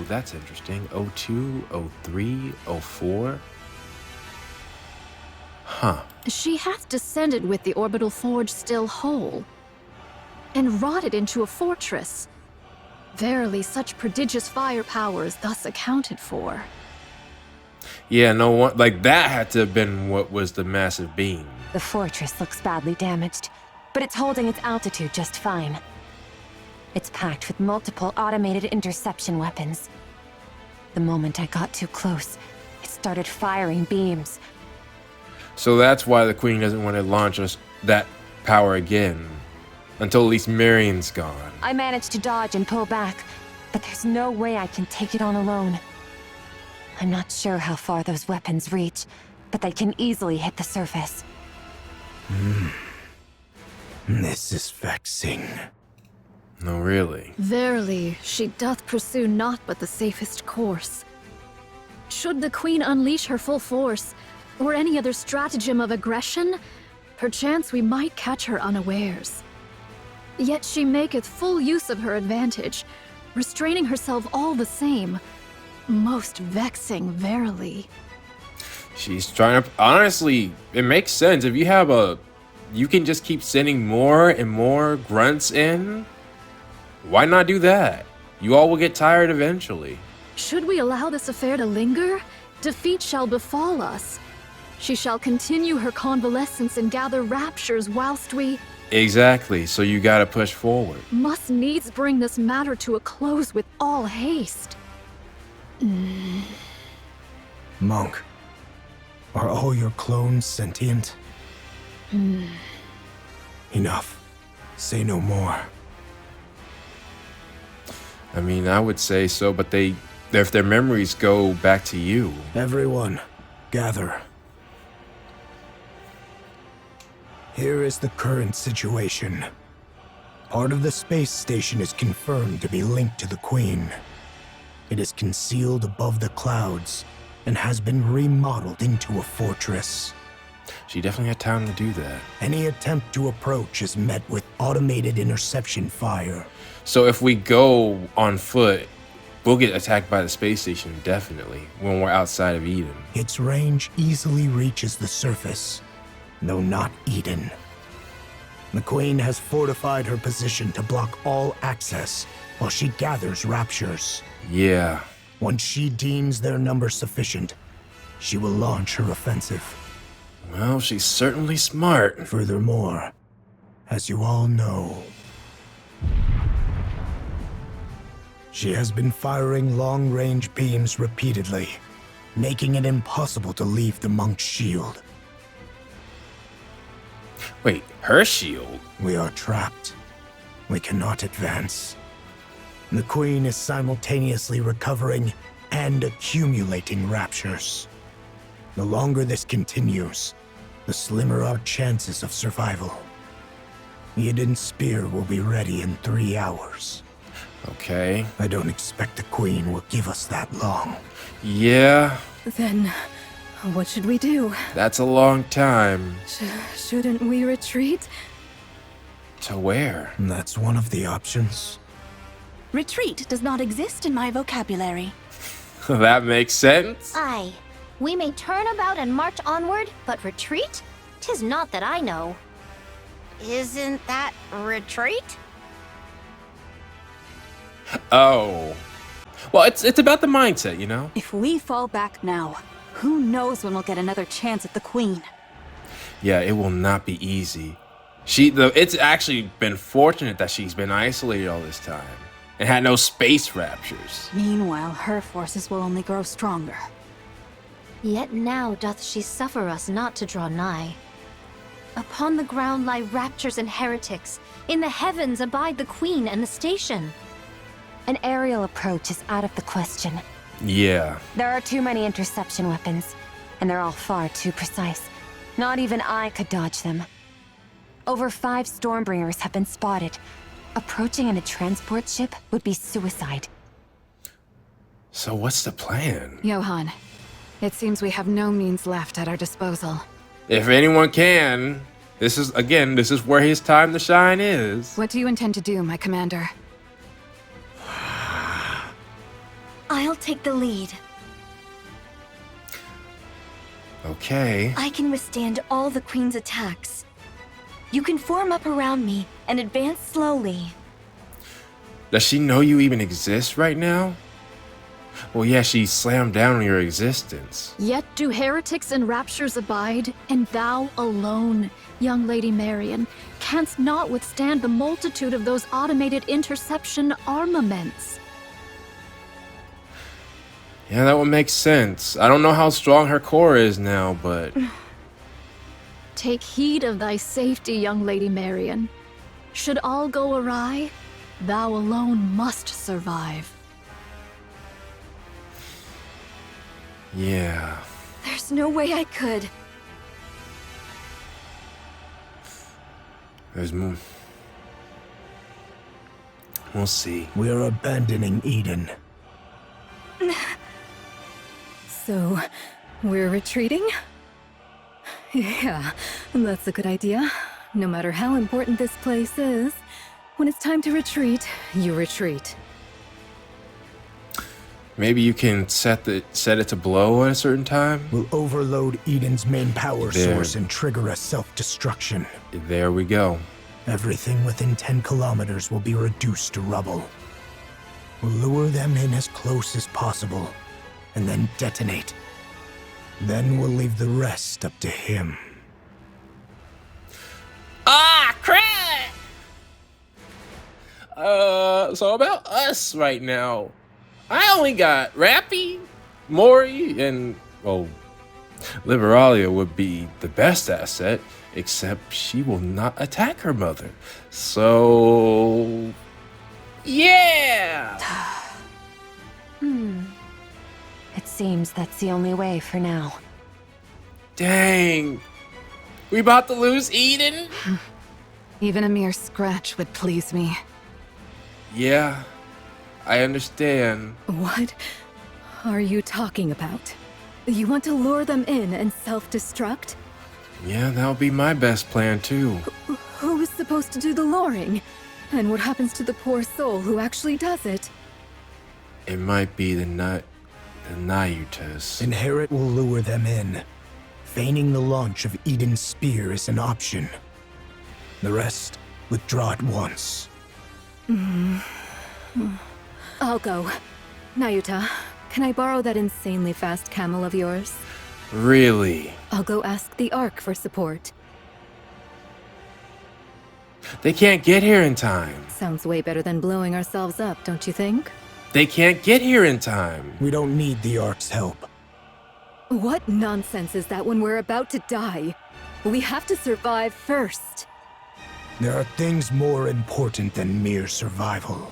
S2: that's interesting. 02, 03, 04. Huh.
S3: She hath descended with the orbital forge still whole, and wrought it into a fortress. Verily, such prodigious firepower is thus accounted for.
S2: Yeah, no one, like that had to have been what was the massive beam.
S4: The fortress looks badly damaged, but it's holding its altitude just fine. It's packed with multiple automated interception weapons. The moment I got too close, it started firing beams.
S2: So that's why the Queen doesn't want to launch us that power again. Until at least Marion's gone.
S4: I managed to dodge and pull back, but there's no way I can take it on alone. I'm not sure how far those weapons reach, but they can easily hit the surface.
S10: This is vexing.
S2: No, really.
S3: Verily, she doth pursue naught but the safest course. Should the Queen unleash her full force, or any other stratagem of aggression, perchance we might catch her unawares. Yet she maketh full use of her advantage, restraining herself all the same. Most vexing, verily.
S2: She's trying to... Honestly, it makes sense. If you have a... You can just keep sending more and more grunts in. Why not do that? You all will get tired eventually.
S3: Should we allow this affair to linger, defeat shall befall us. She shall continue her convalescence and gather raptures whilst we...
S2: Exactly, so you gotta push forward.
S3: Must needs bring this matter to a close with all haste.
S10: Monk, are all your clones sentient? Enough. Say no more.
S2: I mean, I would say so, but if their memories go back to you.
S10: Everyone, gather. Here is the current situation. Part of the space station is confirmed to be linked to the Queen. It is concealed above the clouds and has been remodeled into a fortress.
S2: She definitely had time to do that.
S10: Any attempt to approach is met with automated interception fire.
S2: So if we go on foot, we'll get attacked by the space station, definitely, when we're outside of Eden.
S10: Its range easily reaches the surface, though not Eden. The Queen has fortified her position to block all access while she gathers raptures.
S2: Yeah.
S10: Once she deems their number sufficient, she will launch her offensive.
S2: Well, she's certainly smart.
S10: Furthermore, as you all know, she has been firing long-range beams repeatedly, making it impossible to leave the monk's shield.
S2: Wait, her shield?
S10: We are trapped. We cannot advance. The Queen is simultaneously recovering and accumulating raptures. The longer this continues, the slimmer our chances of survival. Eden's spear will be ready in 3 hours.
S2: Okay.
S10: I don't expect the Queen will give us that long.
S2: Yeah.
S7: Then, what should we do?
S2: That's a long time.
S7: Shouldn't we retreat?
S2: To where?
S10: That's one of the options.
S7: Retreat does not exist in my vocabulary.
S2: That makes sense.
S8: Aye. We may turn about and march onward, but retreat? 'Tis not that I know. Isn't that retreat?
S2: Oh. Well, it's about the mindset, you know?
S7: If we fall back now, who knows when we'll get another chance at the Queen?
S2: Yeah, it will not be easy. It's actually been fortunate that she's been isolated all this time and had no space raptures.
S7: Meanwhile, her forces will only grow stronger.
S8: Yet now doth she suffer us not to draw nigh. Upon the ground lie raptures and heretics. In the heavens abide the Queen and the station.
S4: An aerial approach is out of the question.
S2: Yeah.
S4: There are too many interception weapons, and they're all far too precise. Not even I could dodge them. Over 5 Stormbringers have been spotted. Approaching in a transport ship would be suicide.
S2: So what's the plan?
S7: Johan, it seems we have no means left at our disposal.
S2: If anyone can, this is where his time to shine is.
S7: What do you intend to do, my commander?
S9: I'll take the lead.
S2: Okay.
S9: I can withstand all the Queen's attacks. You can form up around me and advance slowly.
S2: Does she know you even exist right now? Well, yeah, she slammed down on your existence.
S3: Yet do heretics and raptures abide, and thou alone, young Lady Marion, canst not withstand the multitude of those automated interception armaments.
S2: Yeah, that would make sense. I don't know how strong her core is now, but...
S3: Take heed of thy safety, young Lady Marian. Should all go awry, thou alone must survive.
S2: Yeah.
S6: There's no way I could.
S2: There's more. We'll see.
S10: We're abandoning Eden.
S11: So, we're retreating? Yeah, that's a good idea. No matter how important this place is, when it's time to retreat, you retreat.
S2: Maybe you can set it to blow at a certain time.
S10: We'll overload Eden's main power
S2: There.
S10: source and trigger a self-destruction.
S2: There we go.
S10: Everything within 10 kilometers will be reduced to rubble. We'll lure them in as close as possible, and then detonate. Then we'll leave the rest up to him.
S2: Ah, crap! So about us right now. I only got Rappy, Mori, and, well, Liberalia would be the best asset, except she will not attack her mother. So, yeah!
S4: It seems that's the only way for now.
S2: Dang. We about to lose Eden?
S11: Even a mere scratch would please me.
S2: Yeah, I understand.
S11: What are you talking about? You want to lure them in and self-destruct?
S2: Yeah, that would be my best plan too.
S11: Who is supposed to do the luring? And what happens to the poor soul who actually does it?
S2: It might be the Nayutas.
S10: Inherit will lure them in. Feigning the launch of Eden's spear is an option. The rest, withdraw at once.
S11: I'll go. Nayuta, can I borrow that insanely fast camel of yours?
S2: Really?
S11: I'll go ask the Ark for support.
S2: They can't get here in time.
S11: Sounds way better than blowing ourselves up, don't you think?
S2: They can't get here in time.
S10: We don't need the Ark's help.
S11: What nonsense is that when we're about to die? We have to survive first.
S10: There are things more important than mere survival.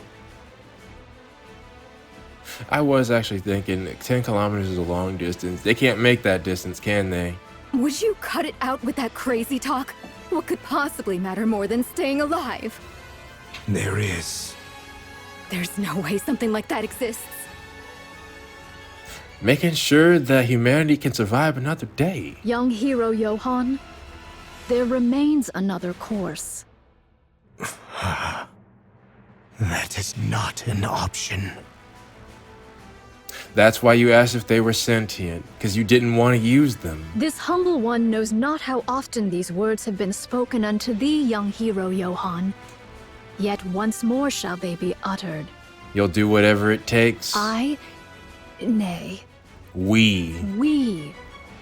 S2: I was actually thinking 10 kilometers is a long distance. They can't make that distance, can they?
S11: Would you cut it out with that crazy talk? What could possibly matter more than staying alive?
S10: There is.
S11: There's no way something like that exists.
S2: Making sure that humanity can survive another day.
S3: Young hero Johann, there remains another course.
S10: That is not an option.
S2: That's why you asked if they were sentient, because you didn't want to use them.
S3: This humble one knows not how often these words have been spoken unto thee, young hero Johann. Yet once more shall they be uttered.
S2: You'll do whatever it takes.
S3: Nay,
S2: We.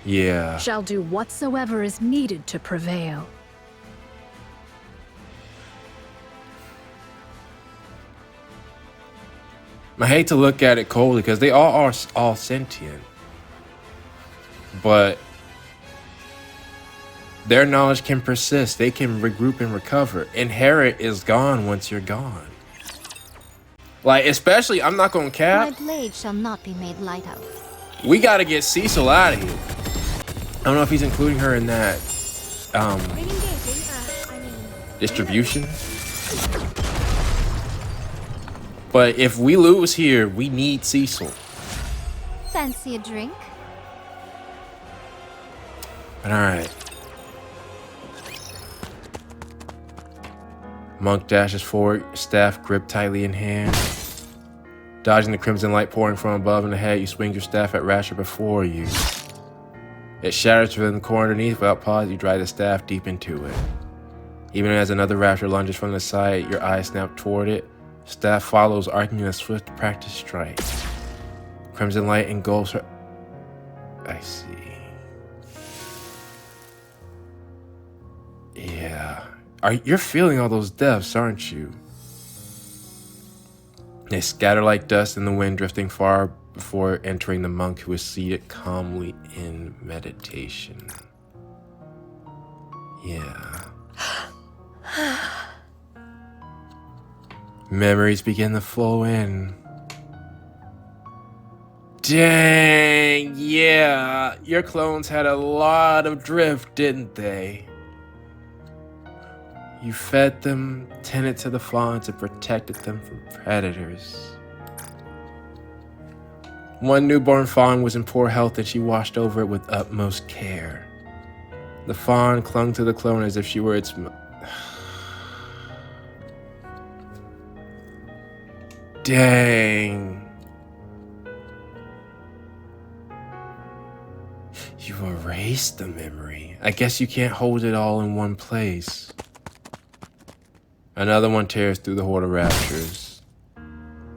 S2: Yeah.
S3: shall do whatsoever is needed to prevail.
S2: I hate to look at it coldly because they all are all sentient. But their knowledge can persist. They can regroup and recover. Inherit is gone once you're gone. Like, especially, I'm not going to
S8: My
S2: cap.
S8: blade shall not be made light of.
S2: We got to get Cecil out of here. I don't know if he's including her in that distribution. But if we lose here, we need Cecil.
S8: Fancy a drink?
S2: Alright. Monk dashes forward, staff gripped tightly in hand. Dodging the crimson light pouring from above and ahead, you swing your staff at Rasher before you. It shatters within the core underneath. Without pause, you drive the staff deep into it. Even as another Raptor lunges from the side, your eyes snap toward it. Staff follows, arcing in a swift practice strike. Crimson light engulfs her. I see. Yeah. You're feeling all those deaths, aren't you? They scatter like dust in the wind, drifting far before entering the monk who is seated calmly in meditation. Yeah. Memories begin to flow in. Dang, yeah. Your clones had a lot of drift, didn't they? You fed them, tended to the fawns, and protected them from predators. One newborn fawn was in poor health and she watched over it with utmost care. The fawn clung to the clone as if she were its Dang. You erased the memory. I guess you can't hold it all in one place. Another one tears through the horde of raptures.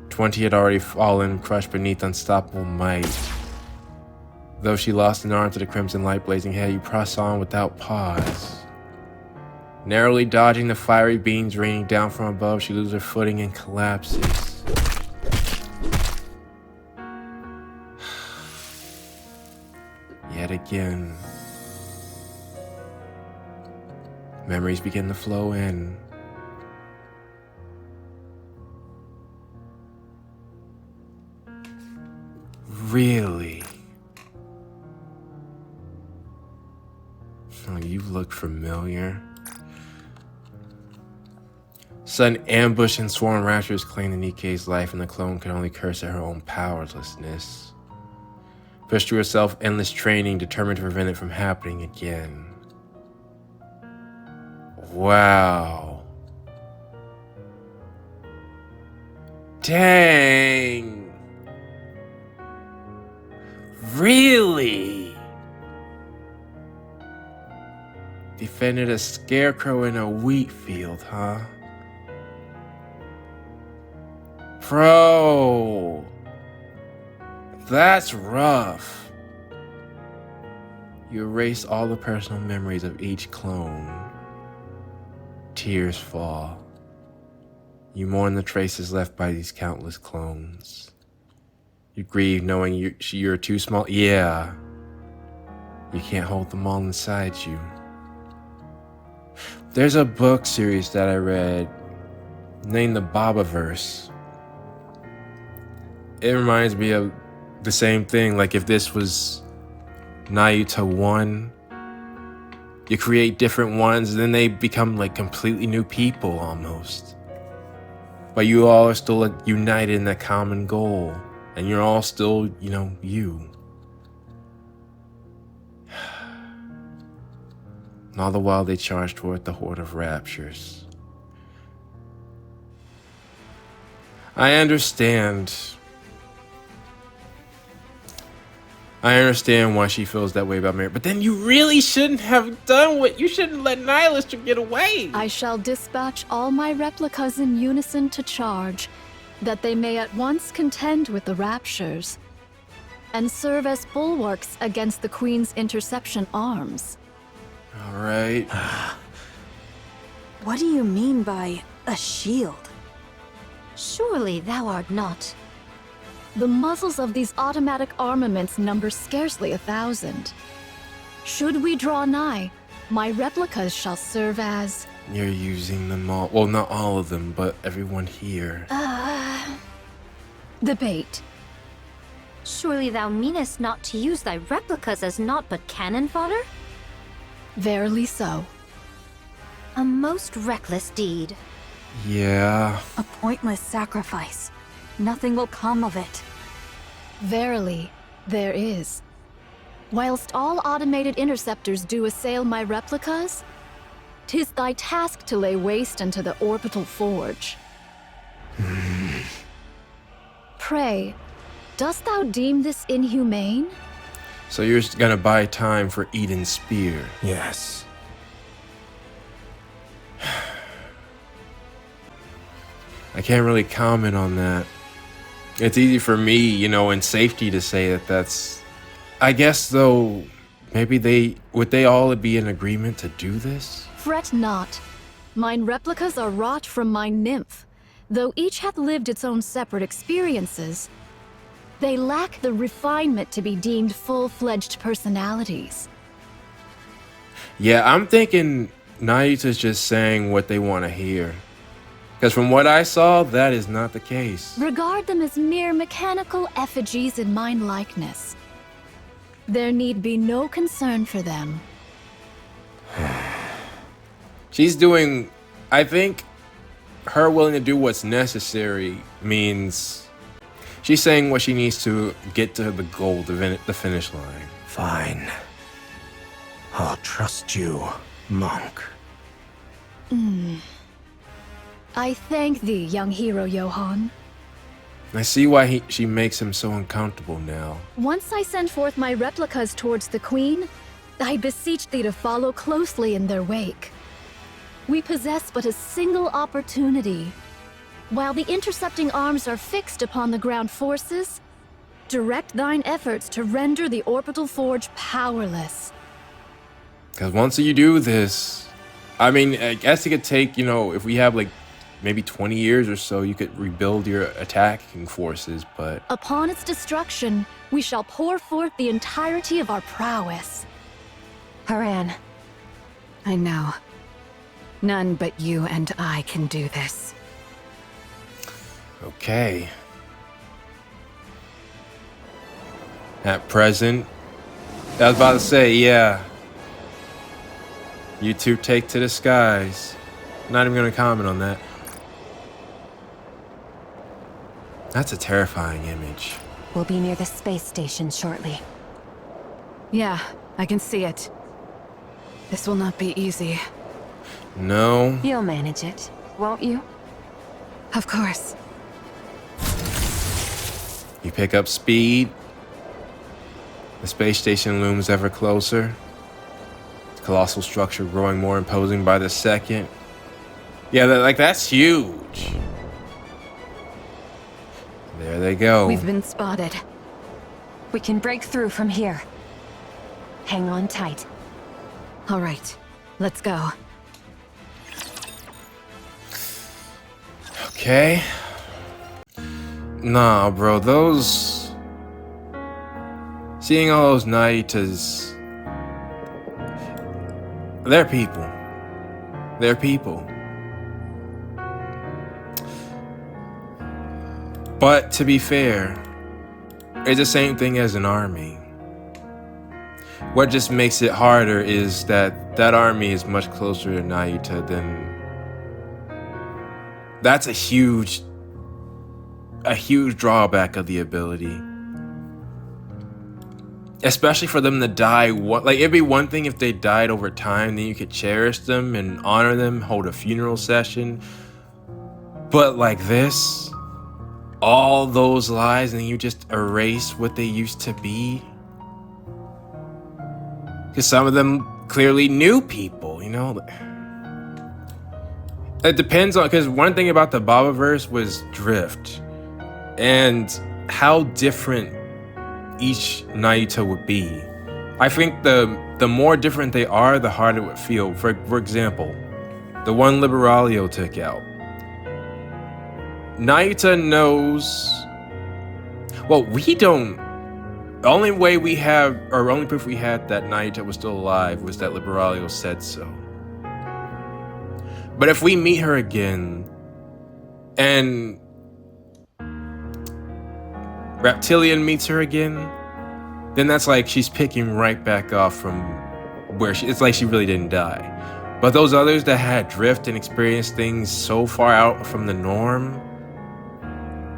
S2: 20 had already fallen, crushed beneath unstoppable might. Though she lost an arm to the crimson light blazing head, you press on without pause. Narrowly dodging the fiery beams raining down from above, she loses her footing and collapses. Yet again, memories begin to flow in. Really? Oh, you look familiar. Sudden ambush and sworn raptors claim the Nikke's life, and the clone can only curse at her own powerlessness. Pushed through herself endless training, determined to prevent it from happening again. Wow. Dang. Really? Defended a scarecrow in a wheat field, huh? Bro. That's rough. You erase all the personal memories of each clone. Tears fall. You mourn the traces left by these countless clones. You grieve knowing you're too small. Yeah. You can't hold them all inside you. There's a book series that I read named The Bobaverse. It reminds me of the same thing. Like if this was Nayuta 1, you create different ones and then they become like completely new people almost. But you all are still like united in that common goal. And you're all still, you. And all the while they charge toward the horde of raptures. I understand why she feels that way about Mary, but then you really shouldn't have done you shouldn't let Nihilist get away.
S3: I shall dispatch all my replicas in unison to charge, that they may at once contend with the raptures, and serve as bulwarks against the Queen's interception arms.
S2: All right.
S7: What do you mean by a shield?
S8: Surely thou art not.
S3: The muzzles of these automatic armaments number scarcely 1,000. Should we draw nigh, my replicas shall serve as...
S2: You're using them all. Well, not all of them, but everyone here.
S3: the bait.
S8: Surely thou meanest not to use thy replicas as naught but cannon fodder?
S3: Verily so.
S8: A most reckless deed.
S2: Yeah.
S6: A pointless sacrifice. Nothing will come of it.
S3: Verily, there is. Whilst all automated interceptors do assail my replicas, 'tis thy task to lay waste unto the orbital forge. Pray, dost thou deem this inhumane?
S2: So you're gonna buy time for Eden's spear.
S10: Yes.
S2: I can't really comment on that. It's easy for me, in safety to say that that's... I guess, though, maybe would they all be in agreement to do this?
S3: Fret not. Mine replicas are wrought from my nymph, though each hath lived its own separate experiences. They lack the refinement to be deemed full-fledged personalities.
S2: Yeah, I'm thinking Nayuta's just saying what they want to hear. Because from what I saw, that is not the case.
S3: Regard them as mere mechanical effigies in mine likeness. There need be no concern for them.
S2: She's doing, I think, her willing to do what's necessary means she's saying what she needs to get to the goal, the finish line.
S10: Fine. I'll trust you, monk.
S3: I thank thee, young hero Johann.
S2: I see why she makes him so uncomfortable now.
S3: Once I send forth my replicas towards the Queen, I beseech thee to follow closely in their wake. We possess but a single opportunity. While the intercepting arms are fixed upon the ground forces, direct thine efforts to render the orbital forge powerless.
S2: Because once you do this, I mean, I guess it could take, you know, if we have like maybe 20 years or so, you could rebuild your attacking forces, but...
S3: Upon its destruction, we shall pour forth the entirety of our prowess.
S4: Haran.
S12: I know. None but you and I can do this.
S2: Okay. At present, I was about to say, yeah. You two take to the skies. Not even gonna comment on that. That's a terrifying image.
S4: We'll be near the space station shortly.
S12: Yeah, I can see it. This will not be easy.
S2: No.
S4: You'll manage it, won't you?
S12: Of course.
S2: You pick up speed. The space station looms ever closer. The colossal structure growing more imposing by the second. Yeah, that's huge. There they go.
S12: We've been spotted.
S4: We can break through from here. Hang on tight.
S12: All right, let's go.
S2: Okay. Nah, bro, those... Seeing all those Nayutas... They're people. They're people. But to be fair, it's the same thing as an army. What just makes it harder is that that army is much closer to Nayuta than... That's a huge drawback of the ability. Especially for them to die, like it'd be one thing if they died over time, then you could cherish them and honor them, hold a funeral session. But like this, all those lives and you just erase what they used to be. Because some of them clearly knew people, you know? It depends on, because one thing about the Babaverse was drift. And how different each Nayuta would be. I think the more different they are, the harder it would feel. For example, the one Liberalio took out. Nayuta knows... Well, we don't... The only way we have, or only proof we had that Nayuta was still alive was that Liberalio said so. But if we meet her again, and Reptilian meets her again, then that's like she's picking right back off from where it's like she really didn't die. But those others that had drift and experienced things so far out from the norm,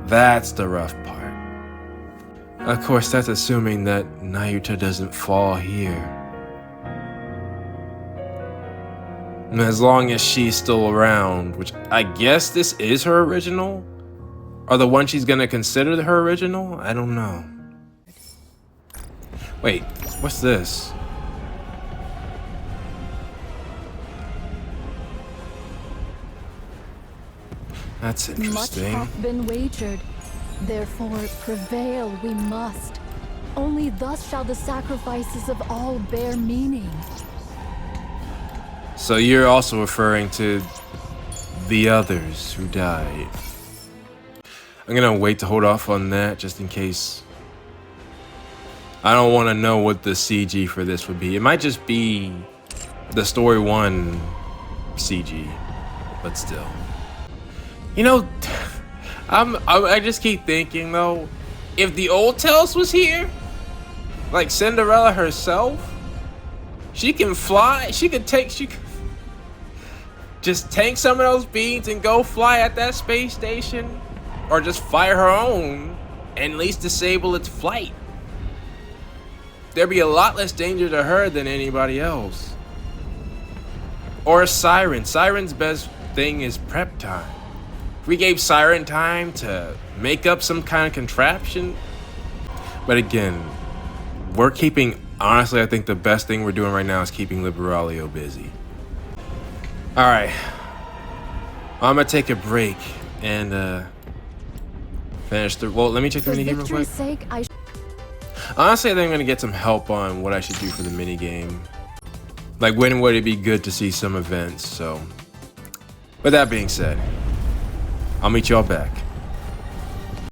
S2: that's the rough part. Of course, that's assuming that Nayuta doesn't fall here. And as long as she's still around, which I guess this is her original? Or the one she's gonna consider her original? I don't know. Wait, what's this? That's interesting.
S3: Much hath been wagered, therefore prevail we must. Only thus shall the sacrifices of all bear meaning.
S2: So you're also referring to the others who died. I'm gonna wait to hold off on that just in case. I don't want to know what the CG for this would be. It might just be the story 1 CG, but still. You know, I just keep thinking though, if the old Tales was here, like Cinderella herself, she can fly. She could just tank some of those beans and go fly at that space station, or just fire her own and at least disable its flight. There'd be a lot less danger to her than anybody else. Or a Siren. Siren's best thing is prep time. If we gave Siren time to make up some kind of contraption. But again, we're keeping, honestly, I think the best thing we're doing right now is keeping Liberalio busy. Alright. I'm gonna take a break and finish the, well, let me check the minigame real quick.
S3: Sake,
S2: Honestly, I think I'm gonna get some help on what I should do for the minigame. Like, when would it be good to see some events, so. With that being said, I'll meet y'all back.